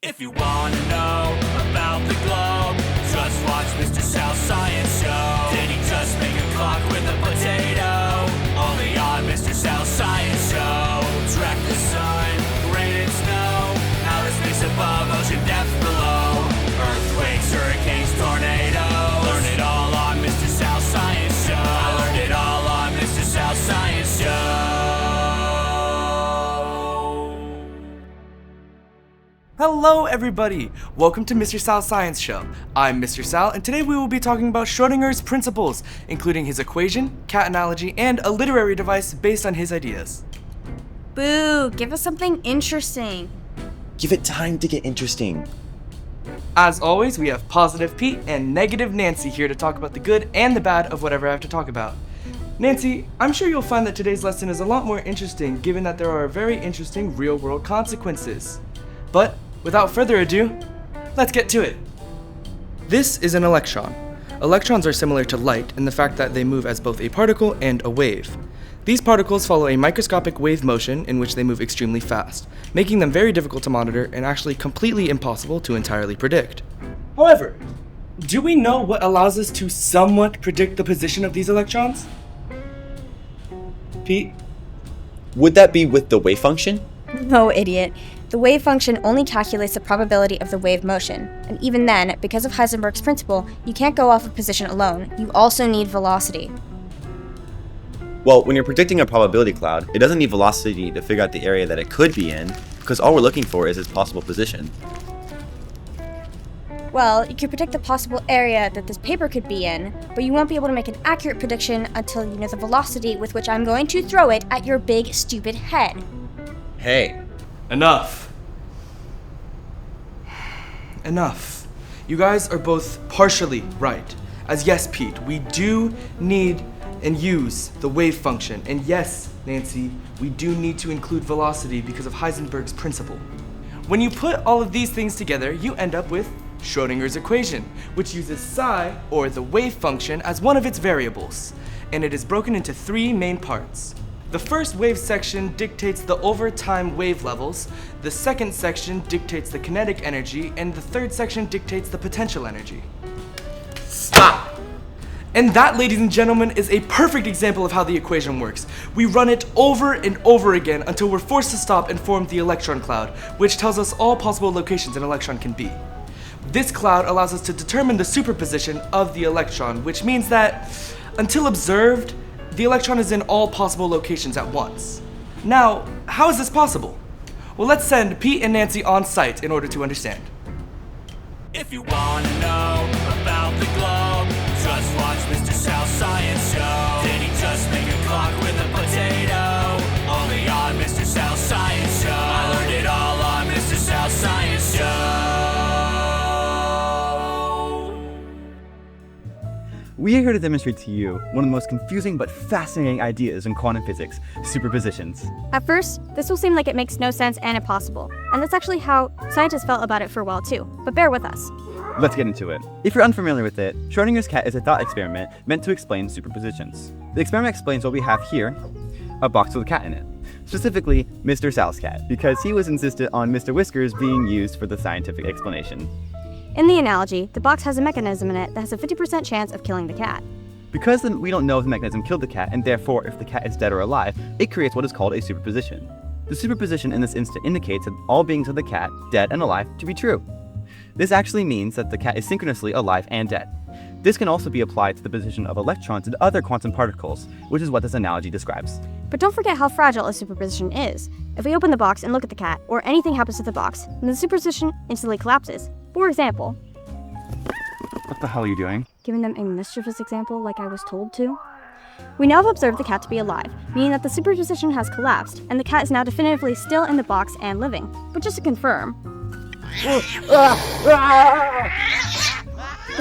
If you wanna know about the globe, just watch Mr. Sal's Science Show. Did he just make a clock with a potato? Only on Mr. Sal's Science Show. Track the sun, rain and snow, outer space above, ocean depths below, earthquakes, hurricanes, tornadoes. Learn it all on Mr. Sal's Science Show. I learned it all on Mr. Sal's Science Show. Hello everybody! Welcome to Mr. Sal's Science Show. I'm Mr. Sal, and today we will be talking about Schrödinger's principles, including his equation, cat analogy, and a literary device based on his ideas. Boo! Give us something interesting. Give it time to get interesting. As always, we have Positive Pete and Negative Nancy here to talk about the good and the bad of whatever I have to talk about. Nancy, I'm sure you'll find that today's lesson is a lot more interesting given that there are very interesting real-world consequences. But without further ado, let's get to it. This is an electron. Electrons are similar to light in the fact that they move as both a particle and a wave. These particles follow a microscopic wave motion in which they move extremely fast, making them very difficult to monitor and actually completely impossible to entirely predict. However, do we know what allows us to somewhat predict the position of these electrons? Pete? Would that be with the wave function? No, idiot. The wave function only calculates the probability of the wave motion, and even then, because of Heisenberg's principle, you can't go off of position alone. You also need velocity. Well, when you're predicting a probability cloud, it doesn't need velocity to figure out the area that it could be in, because all we're looking for is its possible position. Well, you could predict the possible area that this paper could be in, but you won't be able to make an accurate prediction until you know the velocity with which I'm going to throw it at your big, stupid head. Hey. Enough. Enough. You guys are both partially right. As yes, Pete, we do need and use the wave function. And yes, Nancy, we do need to include velocity because of Heisenberg's principle. When you put all of these things together, you end up with Schrödinger's equation, which uses psi, or the wave function, as one of its variables. And it is broken into three main parts. The first wave section dictates the over time wave levels, the second section dictates the kinetic energy, and the third section dictates the potential energy. Stop! And that, ladies and gentlemen, is a perfect example of how the equation works. We run it over and over again until we're forced to stop and form the electron cloud, which tells us all possible locations an electron can be. This cloud allows us to determine the superposition of the electron, which means that, until observed, the electron is in all possible locations at once. Now, how is this possible? Well, let's send Pete and Nancy on site in order to understand. If you wanna know about the globe, just watch Mr. Sal's Science Show. Did he just make a clock with a potato? Only on Mr. Sal's Science Show. I learned it all on Mr. Sal's Science Show. We are here to demonstrate to you one of the most confusing but fascinating ideas in quantum physics, superpositions. At first, this will seem like it makes no sense and impossible, and that's actually how scientists felt about it for a while too, but bear with us. Let's get into it. If you're unfamiliar with it, Schrödinger's cat is a thought experiment meant to explain superpositions. The experiment explains what we have here, a box with a cat in it. Specifically, Mr. Sal's cat, because he was insistent on Mr. Whiskers being used for the scientific explanation. In the analogy, the box has a mechanism in it that has a 50% chance of killing the cat. Because we don't know if the mechanism killed the cat, and therefore if the cat is dead or alive, it creates what is called a superposition. The superposition in this instant indicates that all beings of the cat, dead and alive, to be true. This actually means that the cat is synchronously alive and dead. This can also be applied to the position of electrons and other quantum particles, which is what this analogy describes. But don't forget how fragile a superposition is. If we open the box and look at the cat, or anything happens to the box, then the superposition instantly collapses. For example, What the hell are you doing? giving them a mischievous example like I was told to. We now have observed the cat to be alive, meaning that the superposition has collapsed, and the cat is now definitively still in the box and living. But just to confirm, the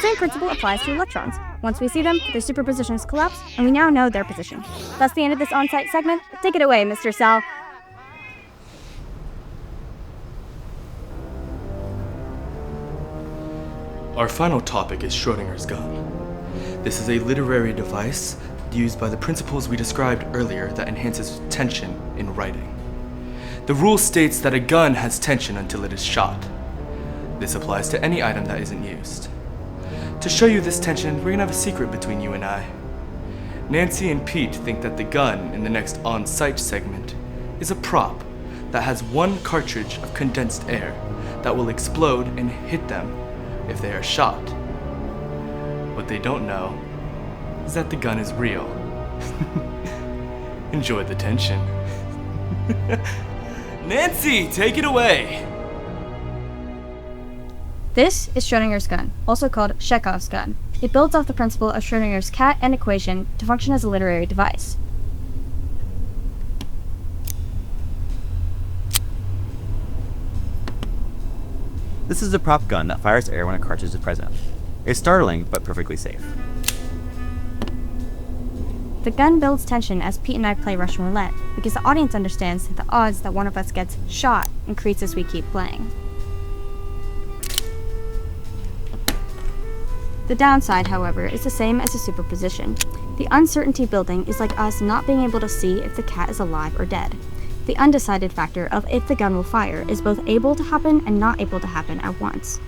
same principle applies to electrons. Once we see them, their superpositions collapse, and we now know their position. That's the end of this on-site segment. Take it away, Mr. Sal. Our final topic is Schrödinger's gun. This is a literary device used by the principles we described earlier that enhances tension in writing. The rule states that a gun has tension until it is shot. This applies to any item that isn't used. To show you this tension, we're gonna have a secret between you and I. Nancy and Pete think that the gun in the next on-site segment is a prop that has one cartridge of condensed air that will explode and hit them if they are shot. What they don't know is that the gun is real. Enjoy the tension. Nancy, take it away! This is Schrödinger's gun, also called Chekhov's gun. It builds off the principle of Schrödinger's cat and equation to function as a literary device. This is a prop gun that fires air when a cartridge is present. It's startling, but perfectly safe. The gun builds tension as Pete and I play Russian roulette, because the audience understands that the odds that one of us gets shot increase as we keep playing. The downside, however, is the same as the superposition. The uncertainty building is like us not being able to see if the cat is alive or dead. The undecided factor of if the gun will fire is both able to happen and not able to happen at once.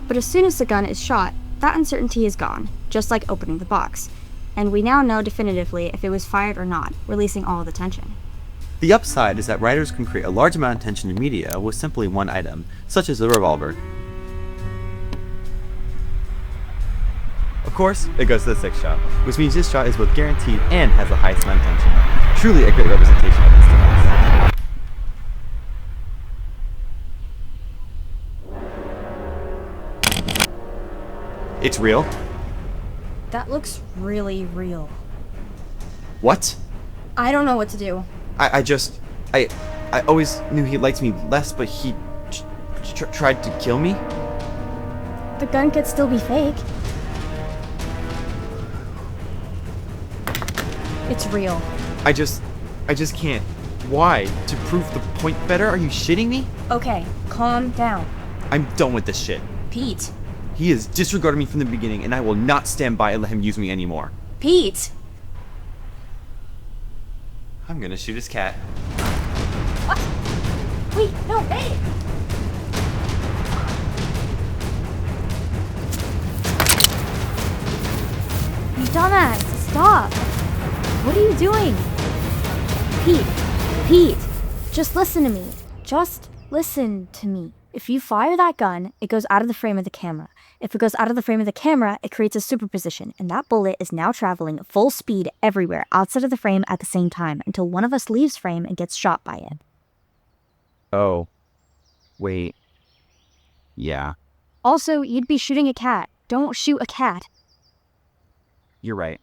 But as soon as the gun is shot, that uncertainty is gone, just like opening the box, and we now know definitively if it was fired or not, releasing all of the tension. The upside is that writers can create a large amount of tension in media with simply one item, such as a revolver. Of course, it goes to the sixth shot, which means this shot is both guaranteed and has the highest amount of tension. Truly a great representation of this device. It's real? That looks really real. What? I don't know what to do. I always knew he liked me less, but he tried to kill me? The gun could still be fake. It's real. I just can't. Why? To prove the point better? Are you shitting me? Okay, calm down. I'm done with this shit. Pete. He has disregarded me from the beginning, and I will not stand by and let him use me anymore. Pete! I'm gonna shoot his cat. What? Wait, no, hey! You dumbass, stop! What are you doing? Pete, just listen to me. Just listen to me. If you fire that gun, it goes out of the frame of the camera. If it goes out of the frame of the camera, it creates a superposition, and that bullet is now traveling full speed everywhere outside of the frame at the same time until one of us leaves frame and gets shot by it. Oh. Wait. Yeah. Also, you'd be shooting a cat. Don't shoot a cat. You're right.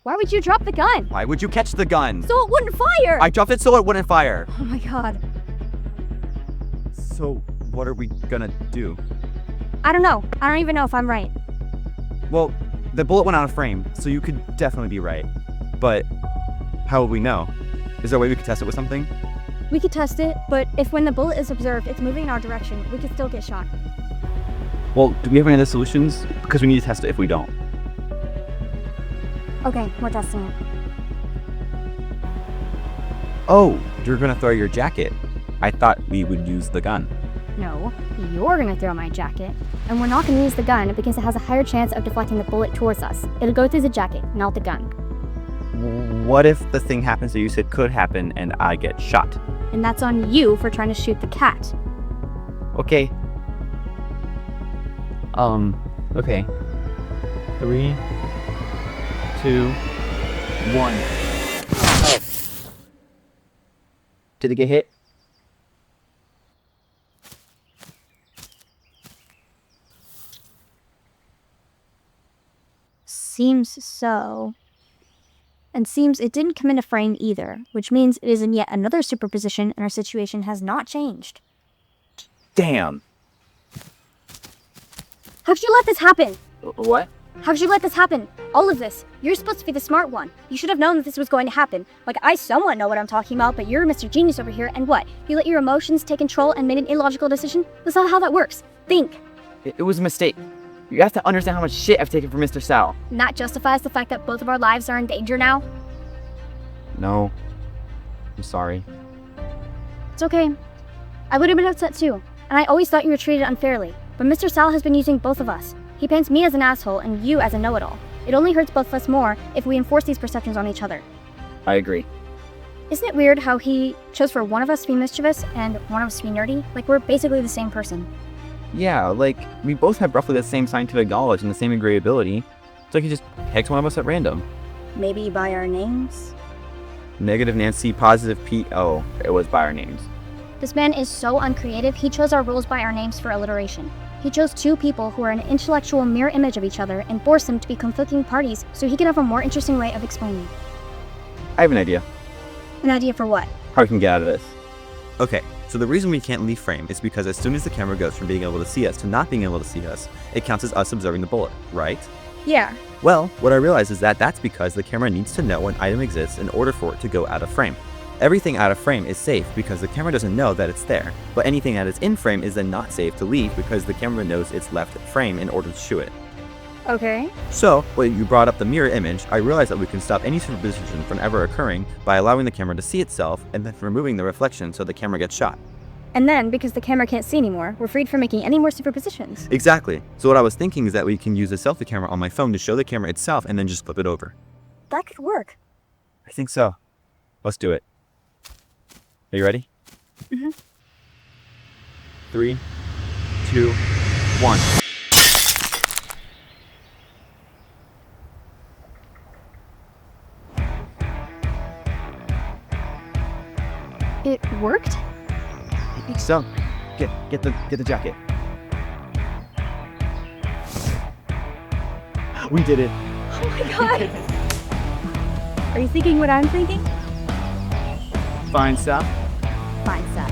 Why would you drop the gun? Why would you catch the gun? So it wouldn't fire! I dropped it so it wouldn't fire. Oh my god. So, what are we gonna do? I don't know. I don't even know if I'm right. Well, the bullet went out of frame, so you could definitely be right. But how will we know? Is there a way we could test it with something? We could test it, but if when the bullet is observed, it's moving in our direction, we could still get shot. Well, do we have any other solutions? Because we need to test it if we don't. Okay, we're testing it. Oh, you're gonna throw your jacket. I thought we would use the gun. No, you're gonna throw my jacket. And we're not gonna use the gun because it has a higher chance of deflecting the bullet towards us. It'll go through the jacket, not the gun. What if the thing happens that you said could happen and I get shot? And that's on you for trying to shoot the cat. Okay. Okay. 3, 2, 1. Oh. Did it get hit? Seems so. And seems it didn't come into frame either, which means it is in yet another superposition and our situation has not changed. Damn. How'd you let this happen? What? How'd you let this happen? All of this. You're supposed to be the smart one. You should have known that this was going to happen. Like, I somewhat know what I'm talking about, but you're Mr. Genius over here, and what? You let your emotions take control and made an illogical decision? That's not how that works. Think. It was a mistake. You have to understand how much shit I've taken from Mr. Sal. And that justifies the fact that both of our lives are in danger now? No. I'm sorry. It's okay. I would have been upset too, and I always thought you were treated unfairly. But Mr. Sal has been using both of us. He paints me as an asshole and you as a know-it-all. It only hurts both of us more if we enforce these perceptions on each other. I agree. Isn't it weird how he chose for one of us to be mischievous and one of us to be nerdy? Like, we're basically the same person. Yeah, like, we both have roughly the same scientific knowledge and the same agreeability. So he just picks one of us at random. Maybe by our names? Negative Nancy, positive Pete. Oh, it was by our names. This man is so uncreative, he chose our rules by our names for alliteration. He chose two people who are an intellectual mirror image of each other and forced them to be conflicting parties so he could have a more interesting way of explaining. I have an idea. An idea for what? How we can get out of this. Okay, so the reason we can't leave frame is because as soon as the camera goes from being able to see us to not being able to see us, it counts as us observing the bullet, right? Yeah. Well, what I realized is that that's because the camera needs to know an item exists in order for it to go out of frame. Everything out of frame is safe because the camera doesn't know that it's there, but anything that is in frame is then not safe to leave because the camera knows it's left frame in order to shoot it. Okay. So, when you brought up the mirror image, I realized that we can stop any superposition from ever occurring by allowing the camera to see itself and then removing the reflection so the camera gets shot. And then, because the camera can't see anymore, we're freed from making any more superpositions. Exactly. So what I was thinking is that we can use a selfie camera on my phone to show the camera itself and then just flip it over. That could work. I think so. Let's do it. Are you ready? Mm-hmm. 3, 2, 1. It worked? I think so. Get the jacket. We did it. Oh my god! Are you thinking what I'm thinking? Fine, Sal. Fine, Seth.